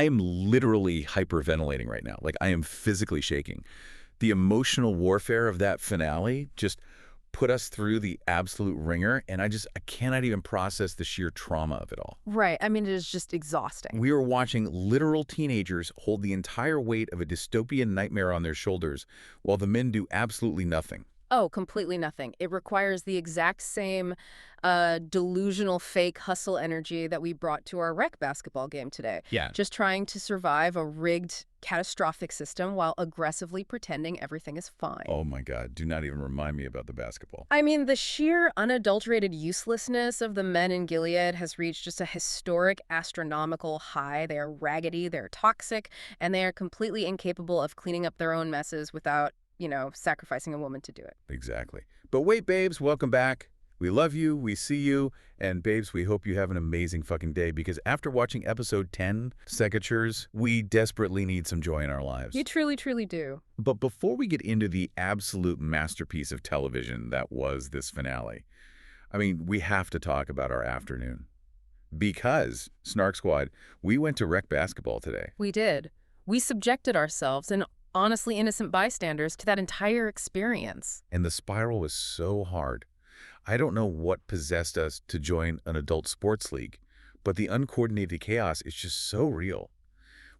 I am literally hyperventilating right now. Like, I am physically shaking. The emotional warfare of that finale just put us through the absolute ringer, and I cannot even process the sheer trauma of it all. Right. I mean, it is just exhausting. We were watching literal teenagers hold the entire weight of a dystopian nightmare on their shoulders while the men do absolutely nothing. Oh, completely nothing. It requires the exact same delusional fake hustle energy that we brought to our rec basketball game today. Yeah. Just trying to survive a rigged, catastrophic system while aggressively pretending everything is fine. Oh my God, do not even remind me about the basketball. I mean, the sheer, unadulterated uselessness of the men in Gilead has reached just a historic, astronomical high. They are raggedy, they're toxic, and they are completely incapable of cleaning up their own messes without, sacrificing a woman to do it. Exactly. But wait, babes, welcome back. We love you, we see you, and babes, we hope you have an amazing fucking day, because after watching episode 10, Secatures, we desperately need some joy in our lives. You truly, truly do. But before we get into the absolute masterpiece of television that was this finale, I mean, we have to talk about our afternoon. Because, Snark Squad, we went to rec basketball today. We did. We subjected ourselves and honestly innocent bystanders to that entire experience. And the spiral was so hard. I don't know what possessed us to join an adult sports league, but the uncoordinated chaos is just so real.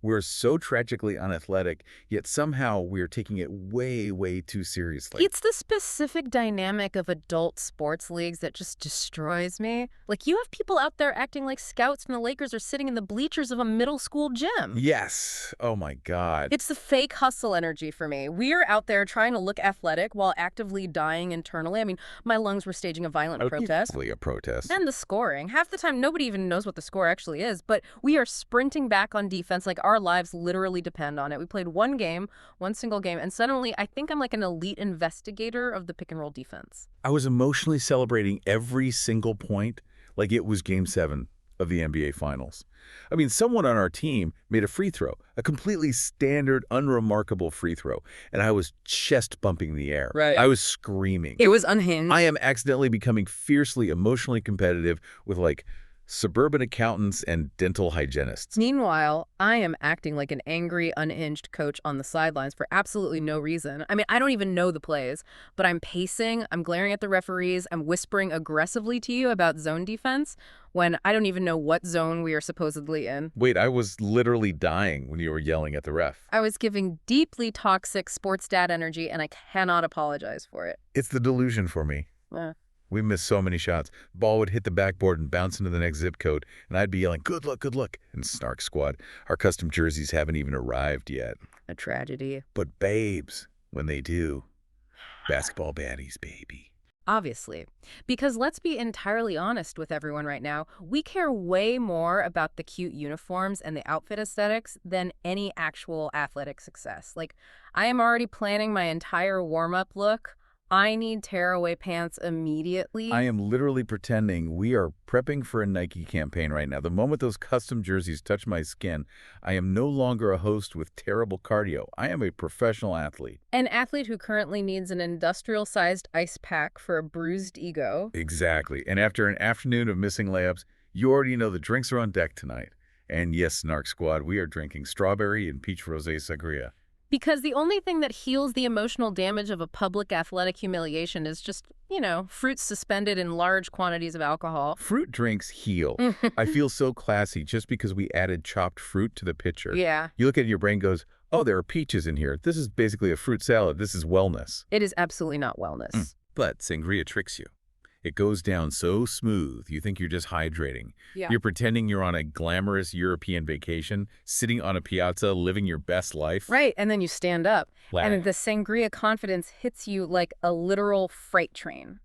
We're so tragically unathletic, yet somehow we're taking it way, way too seriously. It's the specific dynamic of adult sports leagues that just destroys me. Like, you have people out there acting like scouts and the Lakers are sitting in the bleachers of a middle school gym. Yes. Oh my God. It's the fake hustle energy for me. We are out there trying to look athletic while actively dying internally. I mean, my lungs were staging a violent protest. A protest. And the scoring. Half the time, nobody even knows what the score actually is, but we are sprinting back on defense like our lives literally depend on it. We played one game, one single game, and suddenly I think I'm like an elite investigator of the pick-and-roll defense. I was emotionally celebrating every single point like it was Game 7 of the NBA Finals. I mean, someone on our team made a free throw, a completely standard, unremarkable free throw, and I was chest bumping the air. Right. I was screaming. It was unhinged. I am accidentally becoming fiercely emotionally competitive with, like, suburban accountants and dental hygienists. Meanwhile, I am acting like an angry, unhinged coach on the sidelines for absolutely no reason. I mean, I don't even know the plays, but I'm pacing, I'm glaring at the referees, I'm whispering aggressively to you about zone defense when I don't even know what zone we are supposedly in. Wait, I was literally dying when you were yelling at the ref. I was giving deeply toxic sports dad energy, and I cannot apologize for it. It's the delusion for me. We missed so many shots. Ball would hit the backboard and bounce into the next zip code, and I'd be yelling, "Good luck, good luck." And Snark Squad, our custom jerseys haven't even arrived yet. A tragedy. But babes, when they do, basketball baddies, baby. Obviously. Because let's be entirely honest with everyone right now, we care way more about the cute uniforms and the outfit aesthetics than any actual athletic success. Like, I am already planning my entire warm-up look. I need tearaway pants immediately. I am literally pretending we are prepping for a Nike campaign right now. The moment those custom jerseys touch my skin, I am no longer a host with terrible cardio. I am a professional athlete. An athlete who currently needs an industrial-sized ice pack for a bruised ego. Exactly. And after an afternoon of missing layups, you already know the drinks are on deck tonight. And yes, Snark Squad, we are drinking strawberry and peach rosé sangria. Because the only thing that heals the emotional damage of a public athletic humiliation is just, fruits suspended in large quantities of alcohol. Fruit drinks heal. I feel so classy just because we added chopped fruit to the pitcher. Yeah. You look at it, your brain goes, oh, there are peaches in here. This is basically a fruit salad. This is wellness. It is absolutely not wellness. But sangria tricks you. It goes down so smooth, you think you're just hydrating. Yeah. You're pretending you're on a glamorous European vacation, sitting on a piazza, living your best life. Right, and then you stand up, Wow. and the sangria confidence hits you like a literal freight train.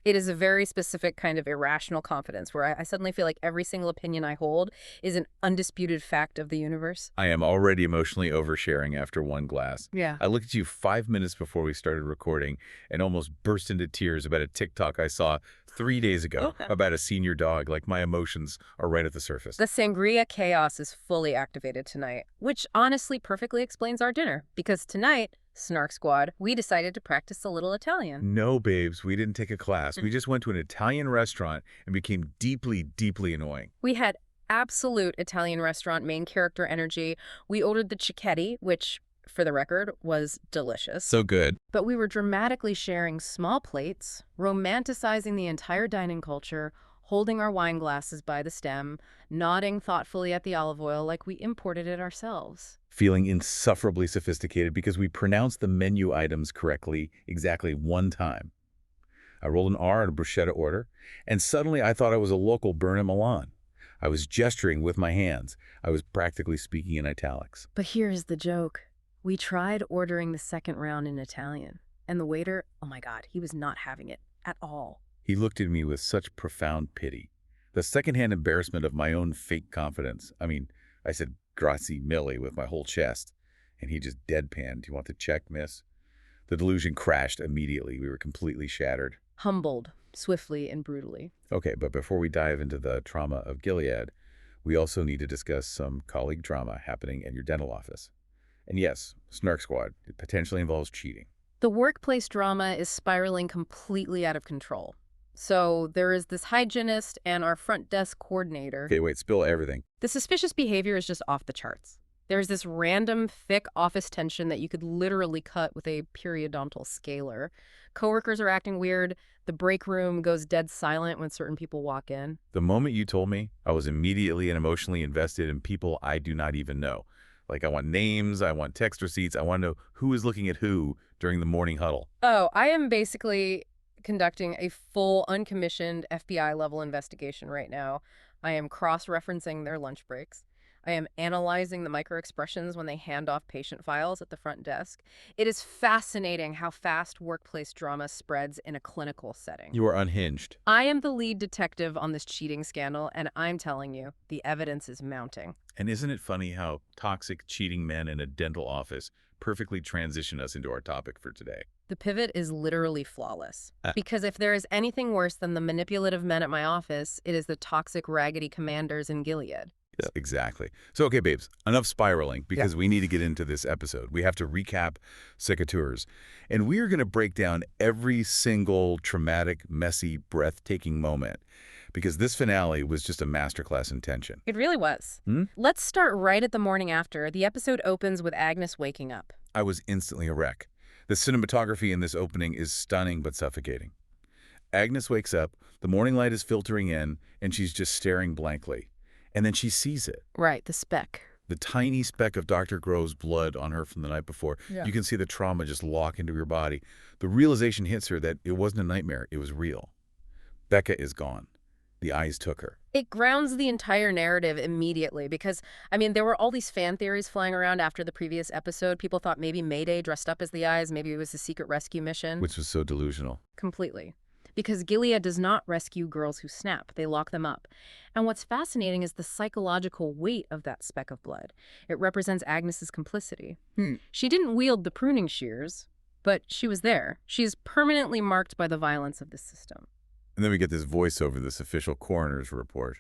It is a very specific kind of irrational confidence where I suddenly feel like every single opinion I hold is an undisputed fact of the universe. I am already emotionally oversharing after one glass. Yeah. I looked at you 5 minutes before we started recording and almost burst into tears about a TikTok I saw 3 days ago about a senior dog. Like, my emotions are right at the surface. The sangria chaos is fully activated tonight, which honestly perfectly explains our dinner. Because tonight, Snark Squad, we decided to practice a little Italian. No, babes, we didn't take a class. We just went to an Italian restaurant and became deeply, deeply annoying. We had Absolute Italian restaurant main character energy. We ordered the cicchetti, which, for the record, was delicious. So good. But we were dramatically sharing small plates, romanticizing the entire dining culture, holding our wine glasses by the stem, nodding thoughtfully at the olive oil like we imported it ourselves. Feeling insufferably sophisticated because we pronounced the menu items correctly exactly one time. I rolled an R in a bruschetta order, and suddenly I thought I was a local Burn in Milan. I was gesturing with my hands. I was practically speaking in italics. But here's the joke. We tried ordering the second round in Italian, and the waiter, oh my God, he was not having it at all. He looked at me with such profound pity. The secondhand embarrassment of my own fake confidence. I said, "Grazie mille," with my whole chest. And he just deadpanned. "Do you want the check, miss?" The delusion crashed immediately. We were completely shattered. Humbled, swiftly and brutally. Okay, but before we dive into the trauma of Gilead, we also need to discuss some colleague drama happening in your dental office. And yes, Snark Squad, it potentially involves cheating. The workplace drama is spiraling completely out of control. So there is this hygienist and our front desk coordinator. Okay, wait, spill everything. The suspicious behavior is just off the charts. There's this random, thick office tension that you could literally cut with a periodontal scaler. Coworkers are acting weird. The break room goes dead silent when certain people walk in. The moment you told me, I was immediately and emotionally invested in people I do not even know. Like, I want names, I want text receipts, I want to know who is looking at who during the morning huddle. Oh, I am basically conducting a full uncommissioned FBI-level investigation right now. I am cross-referencing their lunch breaks. I am analyzing the microexpressions when they hand off patient files at the front desk. It is fascinating how fast workplace drama spreads in a clinical setting. You are unhinged. I am the lead detective on this cheating scandal, and I'm telling you, the evidence is mounting. And isn't it funny how toxic, cheating men in a dental office perfectly transition us into our topic for today? The pivot is literally flawless. Because if there is anything worse than the manipulative men at my office, it is the toxic, raggedy commanders in Gilead. Yeah. Exactly. So, okay, babes, enough spiraling because we need to get into this episode. We have to recap secateurs. And we are going to break down every single traumatic, messy, breathtaking moment because this finale was just a masterclass in tension. It really was. Let's start right at the morning after. The episode opens with Agnes waking up. I was instantly a wreck. The cinematography in this opening is stunning but suffocating. Agnes wakes up, the morning light is filtering in, and she's just staring blankly. And then she sees it. Right, the speck. The tiny speck of Dr. Grove's blood on her from the night before. Yeah. You can see the trauma just lock into your body. The realization hits her that it wasn't a nightmare, it was real. Becca is gone. The eyes took her. It grounds the entire narrative immediately because, there were all these fan theories flying around after the previous episode. People thought maybe Mayday dressed up as the eyes, maybe it was a secret rescue mission. Which was so delusional. Completely. Because Gilead does not rescue girls who snap. They lock them up. And what's fascinating is the psychological weight of that speck of blood. It represents Agnes's complicity. She didn't wield the pruning shears, but she was there. She's permanently marked by the violence of the system. And then we get this voiceover, this official coroner's report.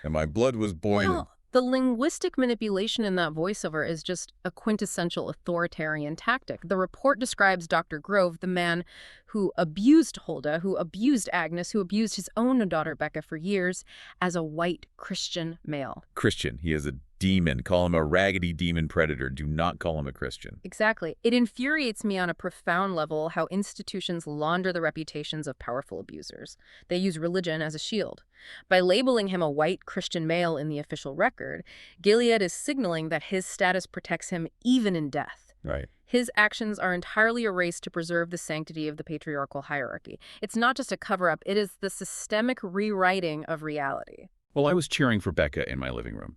And my blood was boiling. Well, the linguistic manipulation in that voiceover is just a quintessential authoritarian tactic. The report describes Dr. Grove, the man who abused Hulda, who abused Agnes, who abused his own daughter Becca for years, as a white Christian male. Christian. He is a demon. Call him a raggedy demon predator. Do not call him a Christian. Exactly. It infuriates me on a profound level how institutions launder the reputations of powerful abusers. They use religion as a shield. By labeling him a white Christian male in the official record, Gilead is signaling that his status protects him even in death. Right. His actions are entirely erased to preserve the sanctity of the patriarchal hierarchy. It's not just a cover-up, it is the systemic rewriting of reality. Well, I was cheering for Becca in my living room.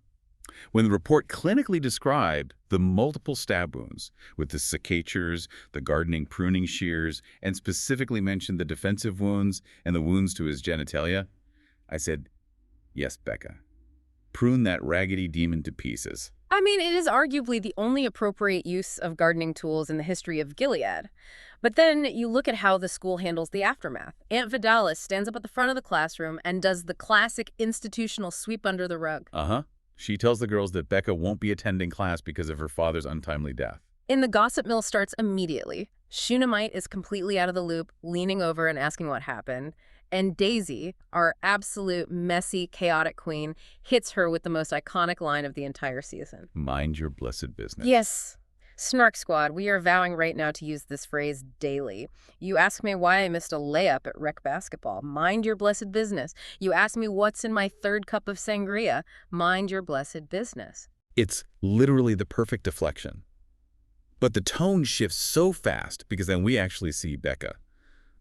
When the report clinically described the multiple stab wounds with the cicatures, the gardening pruning shears, and specifically mentioned the defensive wounds and the wounds to his genitalia, I said, yes, Becca, prune that raggedy demon to pieces. It is arguably the only appropriate use of gardening tools in the history of Gilead. But then you look at how the school handles the aftermath. Aunt Vidalis stands up at the front of the classroom and does the classic institutional sweep under the rug. She tells the girls that Becca won't be attending class because of her father's untimely death. And the gossip mill starts immediately. Shunammite is completely out of the loop, leaning over and asking what happened. And Daisy, our absolute messy, chaotic queen, hits her with the most iconic line of the entire season. Mind your blessed business. Yes. Snark Squad, we are vowing right now to use this phrase daily. You ask me why I missed a layup at rec basketball. Mind your blessed business. You ask me what's in my third cup of sangria. Mind your blessed business. It's literally the perfect deflection. But the tone shifts so fast because then we actually see Becca.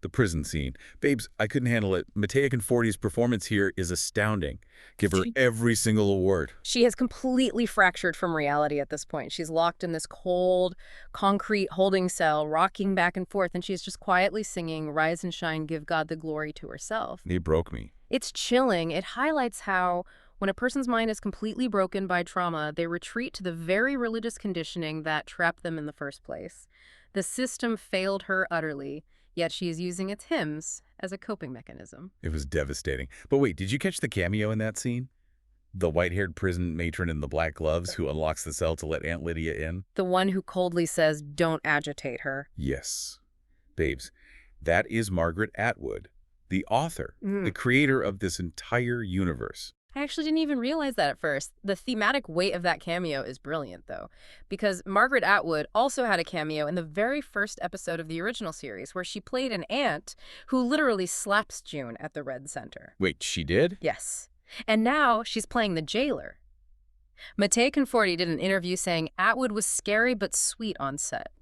The prison scene. Babes, I couldn't handle it. Mattea Conforti's performance here is astounding. Give her every single award. She has completely fractured from reality at this point. She's locked in this cold, concrete holding cell, rocking back and forth, and she's just quietly singing Rise and Shine, Give God the Glory to herself. They broke me. It's chilling. It highlights how, when a person's mind is completely broken by trauma, they retreat to the very religious conditioning that trapped them in the first place. The system failed her utterly, yet she is using its hymns as a coping mechanism. It was devastating. But wait, did you catch the cameo in that scene? The white-haired prison matron in the black gloves who unlocks the cell to let Aunt Lydia in? The one who coldly says, don't agitate her. Yes. Babes, that is Margaret Atwood, the author, the creator of this entire universe. I actually didn't even realize that at first. The thematic weight of that cameo is brilliant, though, because Margaret Atwood also had a cameo in the very first episode of the original series, where she played an aunt who literally slaps June at the Red Center. Wait, she did? Yes. And now she's playing the jailer. Mattea Conforti did an interview saying Atwood was scary but sweet on set.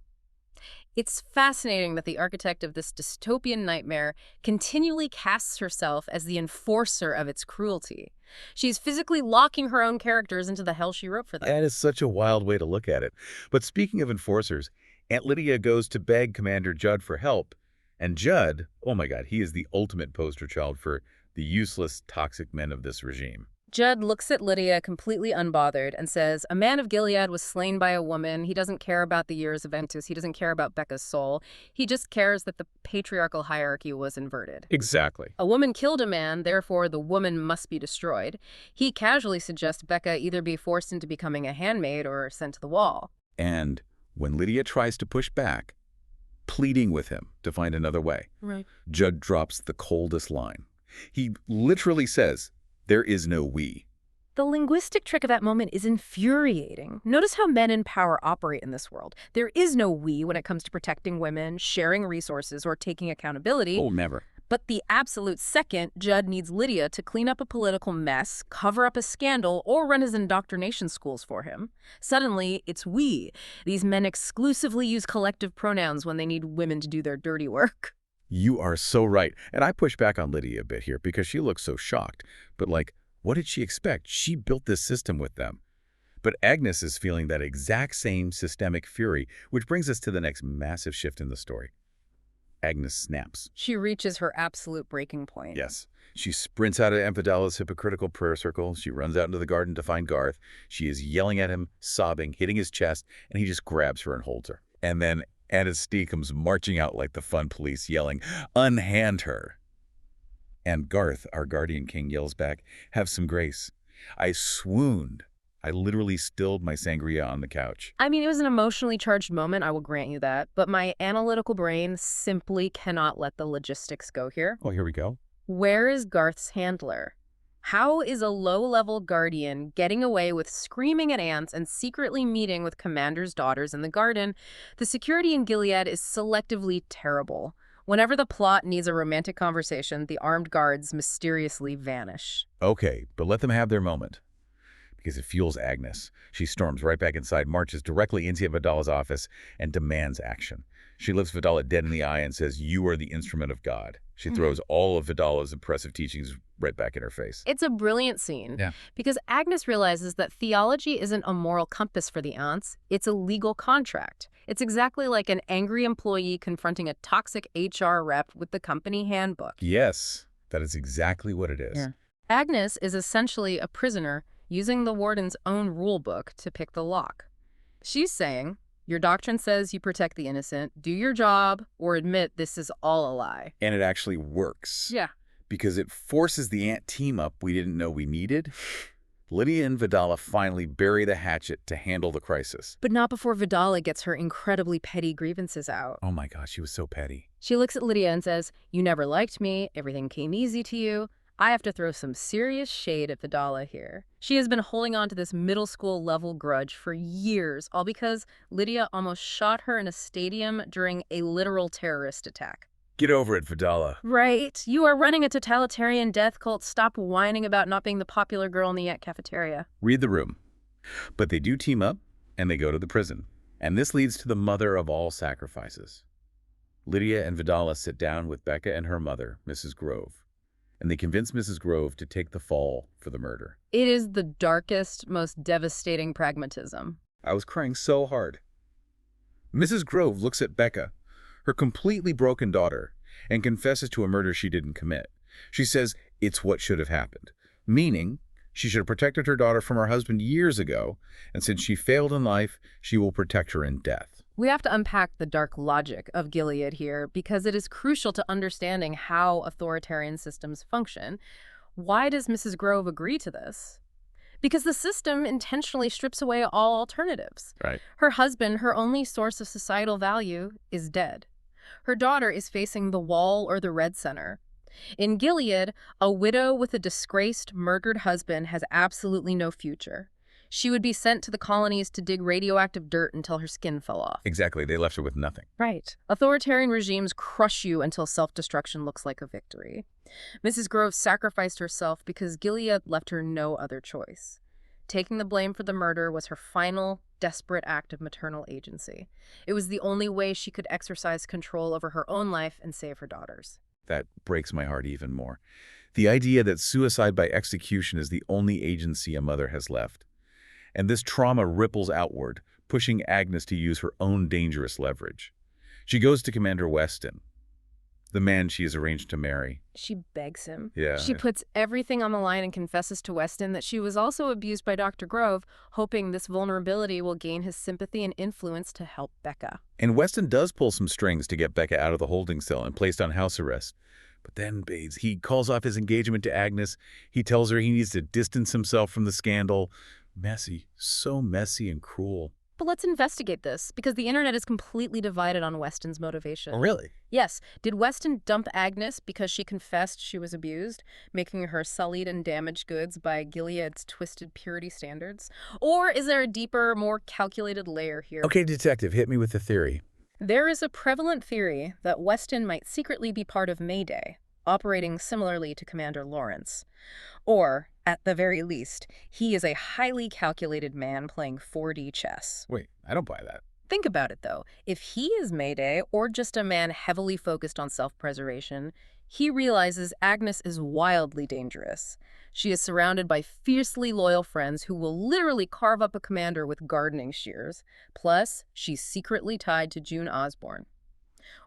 It's fascinating that the architect of this dystopian nightmare continually casts herself as the enforcer of its cruelty. She's physically locking her own characters into the hell she wrote for them. That is such a wild way to look at it. But speaking of enforcers, Aunt Lydia goes to beg Commander Judd for help. And Judd, oh my God, he is the ultimate poster child for the useless, toxic men of this regime. Judd looks at Lydia completely unbothered and says, a man of Gilead was slain by a woman. He doesn't care about the years of Ventus. He doesn't care about Becca's soul. He just cares that the patriarchal hierarchy was inverted. Exactly. A woman killed a man, therefore the woman must be destroyed. He casually suggests Becca either be forced into becoming a handmaid or sent to the wall. And when Lydia tries to push back, pleading with him to find another way, Judd drops the coldest line. He literally says, there is no we. The linguistic trick of that moment is infuriating. Notice how men in power operate in this world. There is no we when it comes to protecting women, sharing resources, or taking accountability. Oh, never. But the absolute second Judd needs Lydia to clean up a political mess, cover up a scandal, or run his indoctrination schools for him, suddenly it's we. These men exclusively use collective pronouns when they need women to do their dirty work. You are so right. And I push back on Lydia a bit here because she looks so shocked. But like, what did she expect? She built this system with them. But Agnes is feeling that exact same systemic fury, which brings us to the next massive shift in the story. Agnes snaps. She reaches her absolute breaking point. Yes. She sprints out of Amphidala's hypocritical prayer circle. She runs out into the garden to find Garth. She is yelling at him, sobbing, hitting his chest, and he just grabs her and holds her. And then Anastea comes marching out like the fun police, yelling, unhand her. And Garth, our guardian king, yells back, have some grace. I swooned. I literally stilled my sangria on the couch. I mean, it was an emotionally charged moment, I will grant you that, but my analytical brain simply cannot let the logistics go here. Oh, here we go. Where is Garth's handler? How is a low-level guardian getting away with screaming at ants and secretly meeting with commander's daughters in the garden? The security in Gilead is selectively terrible. Whenever the plot needs a romantic conversation, the armed guards mysteriously vanish. Okay, but let them have their moment. Because it fuels Agnes. She storms right back inside, marches directly into Vidala's office, and demands action. She looks Vidala dead in the eye and says, you are the instrument of God. She throws all of Vidala's impressive teachings right back in her face. It's a brilliant scene, because Agnes realizes that theology isn't a moral compass for the aunts, it's a legal contract. It's exactly like an angry employee confronting a toxic HR rep with the company handbook. Yes, that is exactly what it is. Agnes is essentially a prisoner using the warden's own rule book to pick the lock. She's saying, your doctrine says you protect the innocent, do your job, or admit this is all a lie. And it actually works. Yeah. Because it forces the ant team up we didn't know we needed. Lydia and Vidala finally bury the hatchet to handle the crisis. But not before Vidala gets her incredibly petty grievances out. Oh my gosh, she was so petty. She looks at Lydia and says, "You never liked me, everything came easy to you." I have to throw some serious shade at Vidala here. She has been holding on to this middle school level grudge for years, all because Lydia almost shot her in a stadium during a literal terrorist attack. Get over it, Vidala. Right. You are running a totalitarian death cult. Stop whining about not being the popular girl in the cafeteria. Read the room. But they do team up, and they go to the prison. And this leads to the mother of all sacrifices. Lydia and Vidala sit down with Becca and her mother, Mrs. Grove, and they convince Mrs. Grove to take the fall for the murder. It is the darkest, most devastating pragmatism. I was crying so hard. Mrs. Grove looks at Becca, her completely broken daughter, and confesses to a murder she didn't commit. She says it's what should have happened, meaning she should have protected her daughter from her husband years ago, and since she failed in life, she will protect her in death. We have to unpack the dark logic of Gilead here because it is crucial to understanding how authoritarian systems function. Why does Mrs. Grove agree to this? Because the system intentionally strips away all alternatives. Right. Her husband, her only source of societal value, is dead. Her daughter is facing the wall or the red center. In Gilead, a widow with a disgraced, murdered husband has absolutely no future. She would be sent to the colonies to dig radioactive dirt until her skin fell off. Exactly. They left her with nothing. Right. Authoritarian regimes crush you until self-destruction looks like a victory. Mrs. Grove sacrificed herself because Gilead left her no other choice. Taking the blame for the murder was her final, desperate act of maternal agency. It was the only way she could exercise control over her own life and save her daughters. That breaks my heart even more. The idea that suicide by execution is the only agency a mother has left. And this trauma ripples outward, pushing Agnes to use her own dangerous leverage. She goes to Commander Weston, the man she is arranged to marry. She begs him. Yeah. She puts everything on the line and confesses to Weston that she was also abused by Dr. Grove, hoping this vulnerability will gain his sympathy and influence to help Becca. And Weston does pull some strings to get Becca out of the holding cell and placed on house arrest. But then, Bates, he calls off his engagement to Agnes. He tells her he needs to distance himself from the scandal. Messy. So messy and cruel. But let's investigate this, because the internet is completely divided on Weston's motivation. Oh, really? Yes. Did Weston dump Agnes because she confessed she was abused, making her sullied and damaged goods by Gilead's twisted purity standards? Or is there a deeper, more calculated layer here? Okay, detective, hit me with the theory. There is a prevalent theory that Weston might secretly be part of Mayday, operating similarly to Commander Lawrence. Or, at the very least, he is a highly calculated man playing 4D chess. Wait, I don't buy that. Think about it, though. If he is Mayday, or just a man heavily focused on self-preservation, he realizes Agnes is wildly dangerous. She is surrounded by fiercely loyal friends who will literally carve up a commander with gardening shears. Plus, she's secretly tied to June Osborne.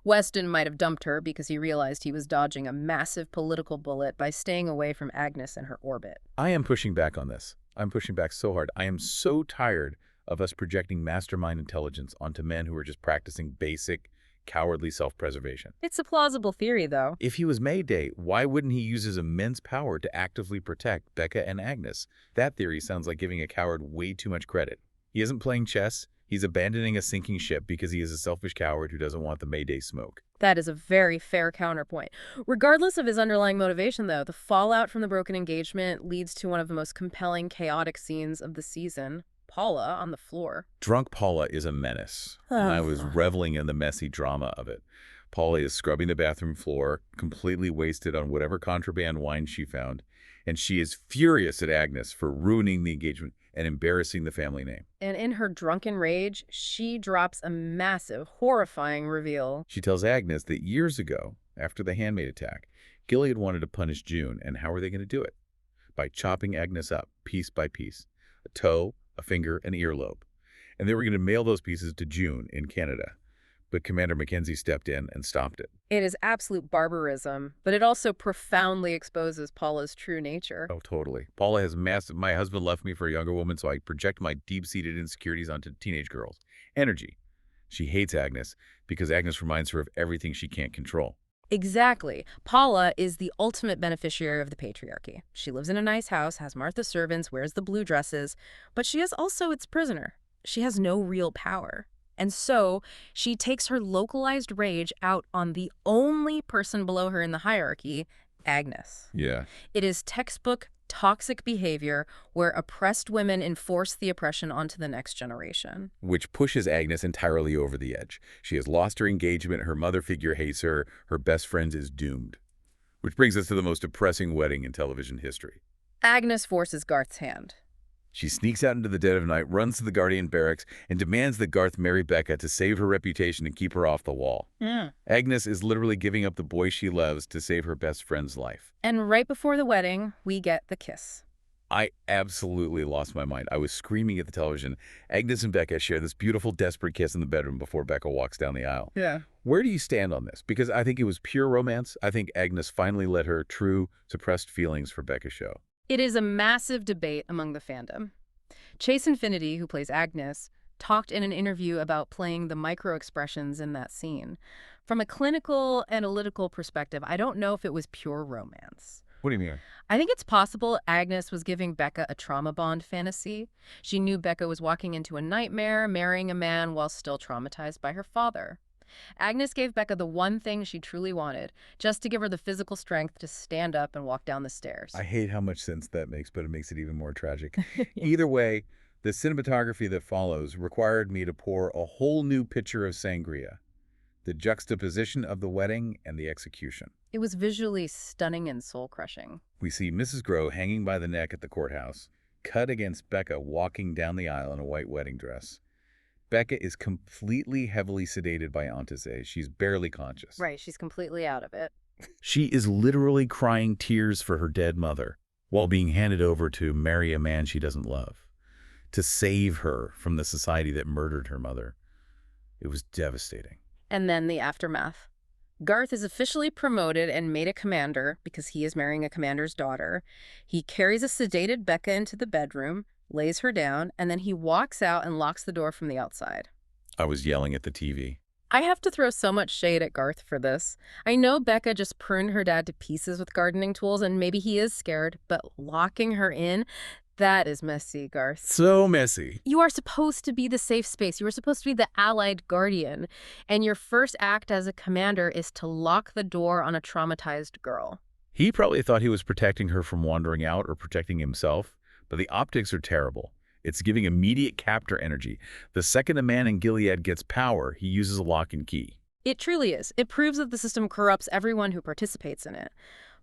Weston might have dumped her because he realized he was dodging a massive political bullet by staying away from Agnes and her orbit. I am pushing back on this. I'm pushing back so hard. I am so tired of us projecting mastermind intelligence onto men who are just practicing basic, cowardly self-preservation. It's a plausible theory, though. If he was Mayday, why wouldn't he use his immense power to actively protect Becca and Agnes? That theory sounds like giving a coward way too much credit. He isn't playing chess. He's abandoning a sinking ship because he is a selfish coward who doesn't want the Mayday smoke. That is a very fair counterpoint. Regardless of his underlying motivation, though, the fallout from the broken engagement leads to one of the most compelling, chaotic scenes of the season. Paula on the floor. Drunk Paula is a menace. Oh. I was reveling in the messy drama of it. Paula is scrubbing the bathroom floor, completely wasted on whatever contraband wine she found, and she is furious at Agnes for ruining the engagement and embarrassing the family name. And in her drunken rage, she drops a massive, horrifying reveal. She tells Agnes that years ago, after the handmaid attack, Gilead wanted to punish June, and how are they going to do it? By chopping Agnes up, piece by piece. A toe, a finger, an earlobe. And they were going to mail those pieces to June in Canada. But Commander Mackenzie stepped in and stopped it. It is absolute barbarism, but it also profoundly exposes Paula's true nature. Oh, totally. Paula has massive, my husband left me for a younger woman, so I project my deep-seated insecurities onto teenage girls. Energy. She hates Agnes because Agnes reminds her of everything she can't control. Exactly. Paula is the ultimate beneficiary of the patriarchy. She lives in a nice house, has Martha's servants, wears the blue dresses, but she is also its prisoner. She has no real power. And so she takes her localized rage out on the only person below her in the hierarchy, Agnes. Yeah. It is textbook toxic behavior where oppressed women enforce the oppression onto the next generation. Which pushes Agnes entirely over the edge. She has lost her engagement, her mother figure hates her, her best friend is doomed. Which brings us to the most depressing wedding in television history. Agnes forces Garth's hand. She sneaks out into the dead of night, runs to the Guardian barracks, and demands that Garth marry Becca to save her reputation and keep her off the wall. Agnes is literally giving up the boy she loves to save her best friend's life. And right before the wedding, we get the kiss. I absolutely lost my mind. I was screaming at the television. Agnes and Becca share this beautiful, desperate kiss in the bedroom before Becca walks down the aisle. Yeah. Where do you stand on this? Because I think it was pure romance. I think Agnes finally let her true, suppressed feelings for Becca show. It is a massive debate among the fandom. Chase Infiniti, who plays Agnes, talked in an interview about playing the micro-expressions in that scene. From a clinical, analytical perspective, I don't know if it was pure romance. What do you mean? I think it's possible Agnes was giving Becca a trauma bond fantasy. She knew Becca was walking into a nightmare, marrying a man while still traumatized by her father. Agnes gave Becca the one thing she truly wanted, just to give her the physical strength to stand up and walk down the stairs. I hate how much sense that makes, but it makes it even more tragic. Either way, the cinematography that follows required me to pour a whole new pitcher of sangria. The juxtaposition of the wedding and the execution. It was visually stunning and soul-crushing. We see Mrs. Grow hanging by the neck at the courthouse, cut against Becca walking down the aisle in a white wedding dress. Becca is completely heavily sedated by Antizé. She's barely conscious. Right, she's completely out of it. She is literally crying tears for her dead mother while being handed over to marry a man she doesn't love, to save her from the society that murdered her mother. It was devastating. And then the aftermath. Garth is officially promoted and made a commander because he is marrying a commander's daughter. He carries a sedated Becca into the bedroom, lays her down, and then he walks out and locks the door from the outside. I was yelling at the TV. I have to throw so much shade at Garth for this. I know Becca just pruned her dad to pieces with gardening tools, and maybe he is scared, but locking her in, that is messy, Garth. So messy. You are supposed to be the safe space. You are supposed to be the allied guardian, and your first act as a commander is to lock the door on a traumatized girl. He probably thought he was protecting her from wandering out or protecting himself. But the optics are terrible. It's giving immediate captor energy. The second a man in Gilead gets power, he uses a lock and key. It truly is. It proves that the system corrupts everyone who participates in it.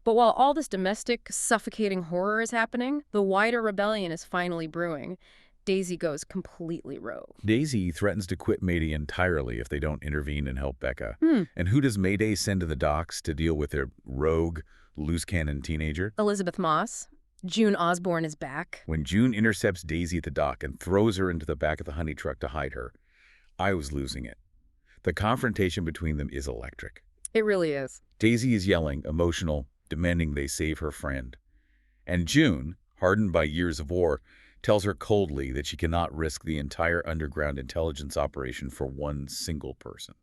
But while all this domestic, suffocating horror is happening, the wider rebellion is finally brewing. Daisy goes completely rogue. Daisy threatens to quit Mayday entirely if they don't intervene and help Becca. And who does Mayday send to the docks to deal with their rogue, loose-cannon teenager? Elizabeth Moss. June Osborne is back. When June intercepts Daisy at the dock and throws her into the back of the honey truck to hide her, I was losing it. The confrontation between them is electric. It really is. Daisy is yelling, emotional, demanding they save her friend. And June, hardened by years of war, tells her coldly that she cannot risk the entire underground intelligence operation for one single person.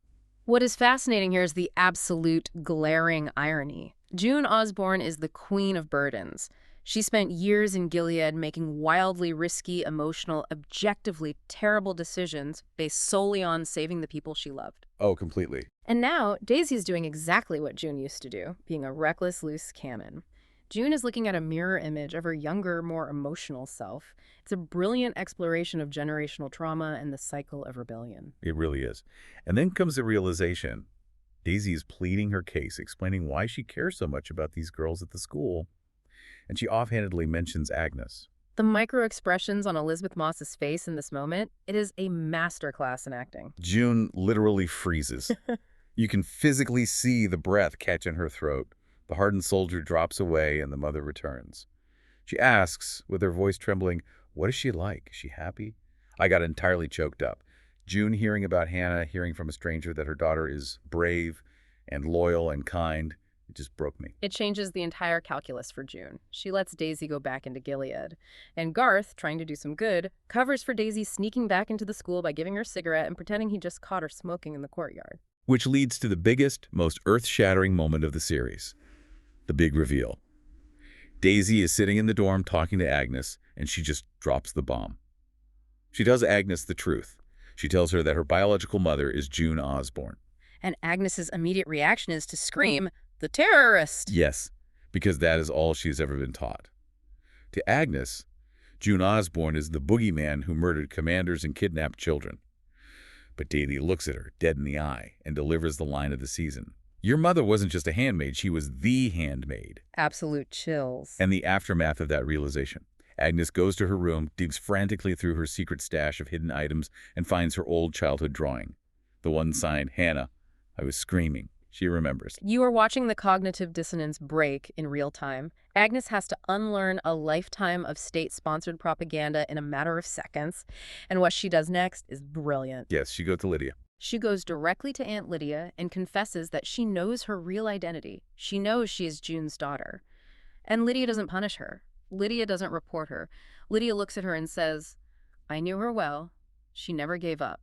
What is fascinating here is the absolute glaring irony. June Osborne is the queen of burdens. She spent years in Gilead making wildly risky, emotional, objectively terrible decisions based solely on saving the people she loved. Oh, completely. And now, Daisy is doing exactly what June used to do, being a reckless, loose cannon. June is looking at a mirror image of her younger, more emotional self. It's a brilliant exploration of generational trauma and the cycle of rebellion. It really is. And then comes the realization. Daisy is pleading her case, explaining why she cares so much about these girls at the school. And she offhandedly mentions Agnes. The micro-expressions on Elizabeth Moss's face in this moment, it is a masterclass in acting. June literally freezes. You can physically see the breath catch in her throat. The hardened soldier drops away and the mother returns. She asks, with her voice trembling, what is she like? Is she happy? I got entirely choked up. June hearing about Hannah, hearing from a stranger that her daughter is brave and loyal and kind, it just broke me. It changes the entire calculus for June. She lets Daisy go back into Gilead. And Garth, trying to do some good, covers for Daisy sneaking back into the school by giving her a cigarette and pretending he just caught her smoking in the courtyard. Which leads to the biggest, most earth-shattering moment of the series, the big reveal. Daisy is sitting in the dorm talking to Agnes, and she just drops the bomb. She tells Agnes the truth. She tells her that her biological mother is June Osborne. And Agnes's immediate reaction is to scream, "The terrorist!" Yes, because that is all she's ever been taught. To Agnes, June Osborne is the boogeyman who murdered commanders and kidnapped children. But Daisy looks at her dead in the eye and delivers the line of the season. Your mother wasn't just a handmaid, she was the handmaid. Absolute chills. And the aftermath of that realization. Agnes goes to her room, digs frantically through her secret stash of hidden items, and finds her old childhood drawing. The one signed, Hannah. I was screaming. She remembers. You are watching the cognitive dissonance break in real time. Agnes has to unlearn a lifetime of state-sponsored propaganda in a matter of seconds. And what she does next is brilliant. Yes, she goes to Lydia. She goes directly to Aunt Lydia and confesses that she knows her real identity. She knows she is June's daughter. And Lydia doesn't punish her. Lydia doesn't report her. Lydia looks at her and says, I knew her well. She never gave up.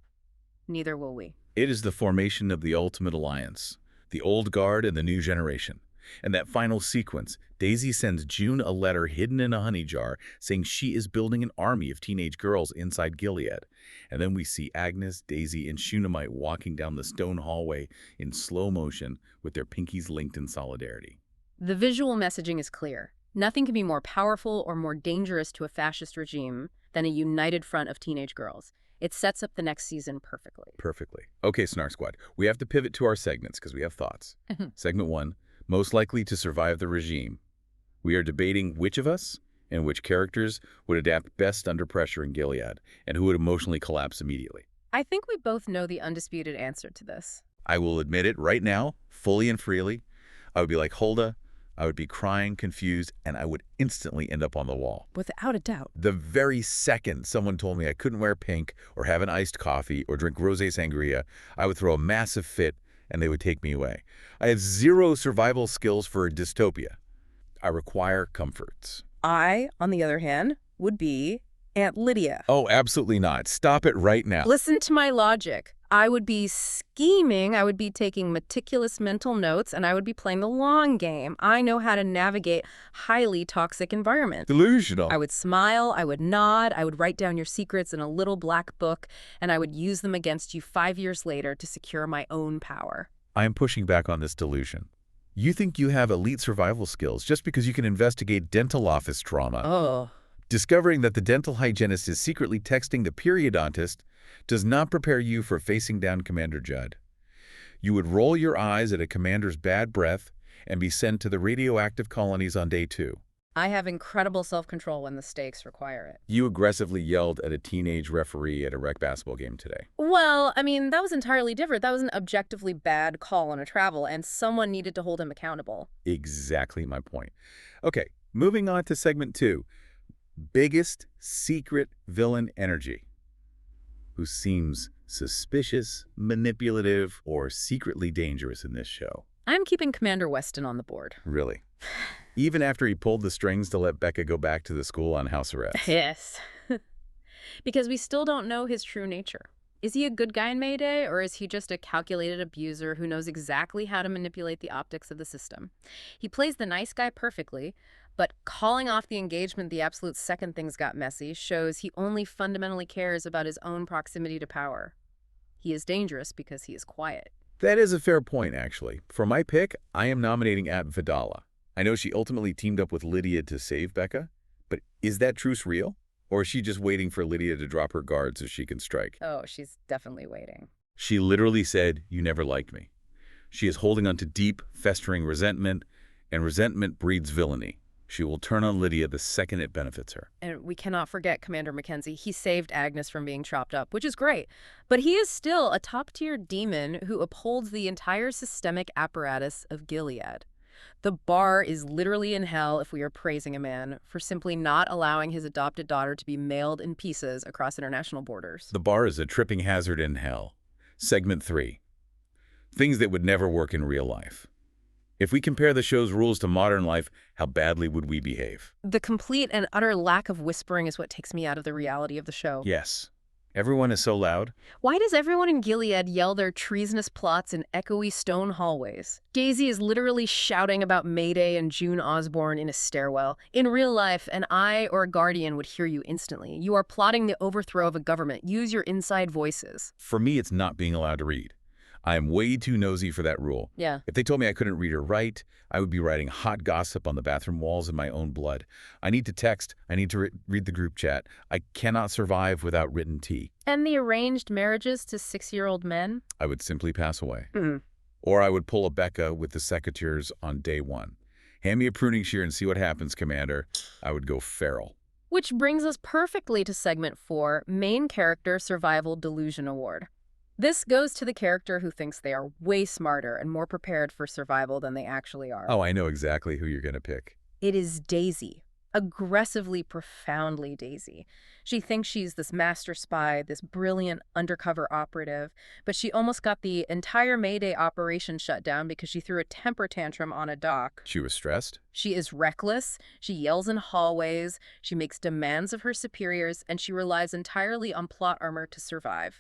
Neither will we. It is the formation of the ultimate alliance, the old guard and the new generation. And that final sequence, Daisy sends June a letter hidden in a honey jar saying she is building an army of teenage girls inside Gilead. And then we see Agnes, Daisy, and Shunammite walking down the stone hallway in slow motion with their pinkies linked in solidarity. The visual messaging is clear. Nothing can be more powerful or more dangerous to a fascist regime than a united front of teenage girls. It sets up the next season perfectly. Perfectly. Okay, Snark Squad, we have to pivot to our segments because we have thoughts. Segment 1, most likely to survive the regime. We are debating which of us and which characters would adapt best under pressure in Gilead and who would emotionally collapse immediately. I think we both know the undisputed answer to this. I will admit it right now, fully and freely. I would be like Hulda. I would be crying, confused, and I would instantly end up on the wall. Without a doubt. The very second someone told me I couldn't wear pink or have an iced coffee or drink rosé sangria, I would throw a massive fit and they would take me away. I have zero survival skills for a dystopia. I require comforts. I, on the other hand, would be Aunt Lydia. Oh, absolutely not. Stop it right now. Listen to my logic. I would be scheming, I would be taking meticulous mental notes, and I would be playing the long game. I know how to navigate highly toxic environments. Delusional. I would smile, I would nod, I would write down your secrets in a little black book, and I would use them against you 5 years later to secure my own power. I am pushing back on this delusion. You think you have elite survival skills just because you can investigate dental office trauma. Oh. Discovering that the dental hygienist is secretly texting the periodontist does not prepare you for facing down Commander Judd. You would roll your eyes at a commander's bad breath and be sent to the radioactive colonies on day 2. I have incredible self-control when the stakes require it. You aggressively yelled at a teenage referee at a rec basketball game today. Well, I mean, that was entirely different. That was an objectively bad call on a travel, and someone needed to hold him accountable. Exactly my point. Okay, moving on to segment 2. Biggest secret villain energy. Who seems suspicious, manipulative, or secretly dangerous in this show. I'm keeping Commander Weston on the board. Really? Even after he pulled the strings to let Becca go back to the school on house arrest. Yes. Because we still don't know his true nature. Is he a good guy in Mayday, or is he just a calculated abuser who knows exactly how to manipulate the optics of the system? He plays the nice guy perfectly, but calling off the engagement the absolute second things got messy shows he only fundamentally cares about his own proximity to power. He is dangerous because he is quiet. That is a fair point, actually. For my pick, I am nominating Aunt Vidala. I know she ultimately teamed up with Lydia to save Becca, but is that truce real? Or is she just waiting for Lydia to drop her guard so she can strike? Oh, she's definitely waiting. She literally said, "You never liked me." She is holding on to deep, festering resentment, and resentment breeds villainy. She will turn on Lydia the second it benefits her. And we cannot forget Commander Mackenzie. He saved Agnes from being chopped up, which is great. But he is still a top-tier demon who upholds the entire systemic apparatus of Gilead. The bar is literally in hell if we are praising a man for simply not allowing his adopted daughter to be mailed in pieces across international borders. The bar is a tripping hazard in hell. Segment 3. Things that would never work in real life. If we compare the show's rules to modern life, how badly would we behave? The complete and utter lack of whispering is what takes me out of the reality of the show. Yes. Everyone is so loud. Why does everyone in Gilead yell their treasonous plots in echoey stone hallways? Daisy is literally shouting about Mayday and June Osborne in a stairwell. In real life, an eye or a guardian would hear you instantly. You are plotting the overthrow of a government. Use your inside voices. For me, it's not being allowed to read. I am way too nosy for that rule. Yeah. If they told me I couldn't read or write, I would be writing hot gossip on the bathroom walls in my own blood. I need to text. I need to read the group chat. I cannot survive without written tea. And the arranged marriages to 6-year-old men? I would simply pass away. Mm. Or I would pull a Becca with the secateurs on day one. Hand me a pruning shear and see what happens, Commander. I would go feral. Which brings us perfectly to segment 4, Main Character Survival Delusion Award. This goes to the character who thinks they are way smarter and more prepared for survival than they actually are. Oh, I know exactly who you're going to pick. It is Daisy. Aggressively, profoundly Daisy. She thinks she's this master spy, this brilliant undercover operative, but she almost got the entire Mayday operation shut down because she threw a temper tantrum on a dock. She was stressed? She is reckless, she yells in hallways, she makes demands of her superiors, and she relies entirely on plot armor to survive.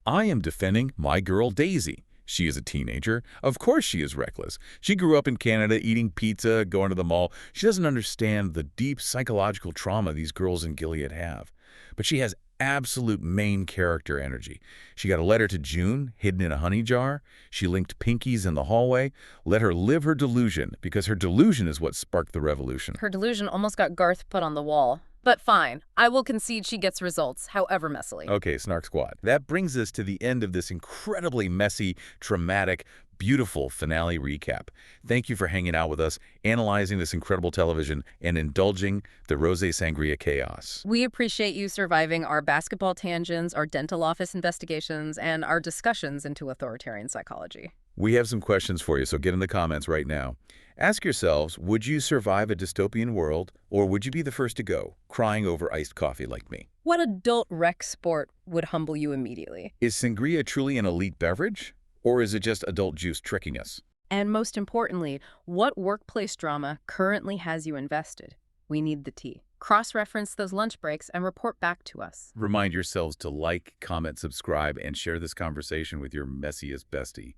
I am defending my girl Daisy. She is a teenager. Of course she is reckless. She grew up in Canada eating pizza, going to the mall. She doesn't understand the deep psychological trauma these girls in Gilead have. But she has absolute main character energy. She got a letter to June hidden in a honey jar. She linked pinkies in the hallway. Let her live her delusion, because her delusion is what sparked the revolution. Her delusion almost got Garth put on the wall. But fine, I will concede she gets results, however messily. Okay, Snark Squad. That brings us to the end of this incredibly messy, traumatic, beautiful finale recap. Thank you for hanging out with us, analyzing this incredible television, and indulging the Rosé Sangria chaos. We appreciate you surviving our basketball tangents, our dental office investigations, and our discussions into authoritarian psychology. We have some questions for you, so get in the comments right now. Ask yourselves, would you survive a dystopian world, or would you be the first to go, crying over iced coffee like me? What adult rec sport would humble you immediately? Is sangria truly an elite beverage, or is it just adult juice tricking us? And most importantly, what workplace drama currently has you invested? We need the tea. Cross-reference those lunch breaks and report back to us. Remind yourselves to like, comment, subscribe, and share this conversation with your messiest bestie.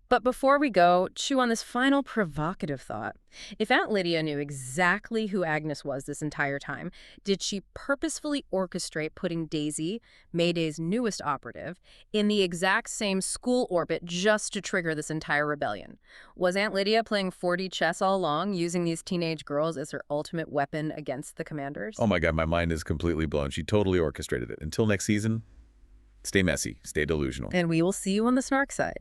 But before we go, chew on this final provocative thought. If Aunt Lydia knew exactly who Agnes was this entire time, did she purposefully orchestrate putting Daisy, Mayday's newest operative, in the exact same school orbit just to trigger this entire rebellion? Was Aunt Lydia playing 4D chess all along, using these teenage girls as her ultimate weapon against the commanders? Oh my God, my mind is completely blown. She totally orchestrated it. Until next season, stay messy, stay delusional. And we will see you on the Snark side.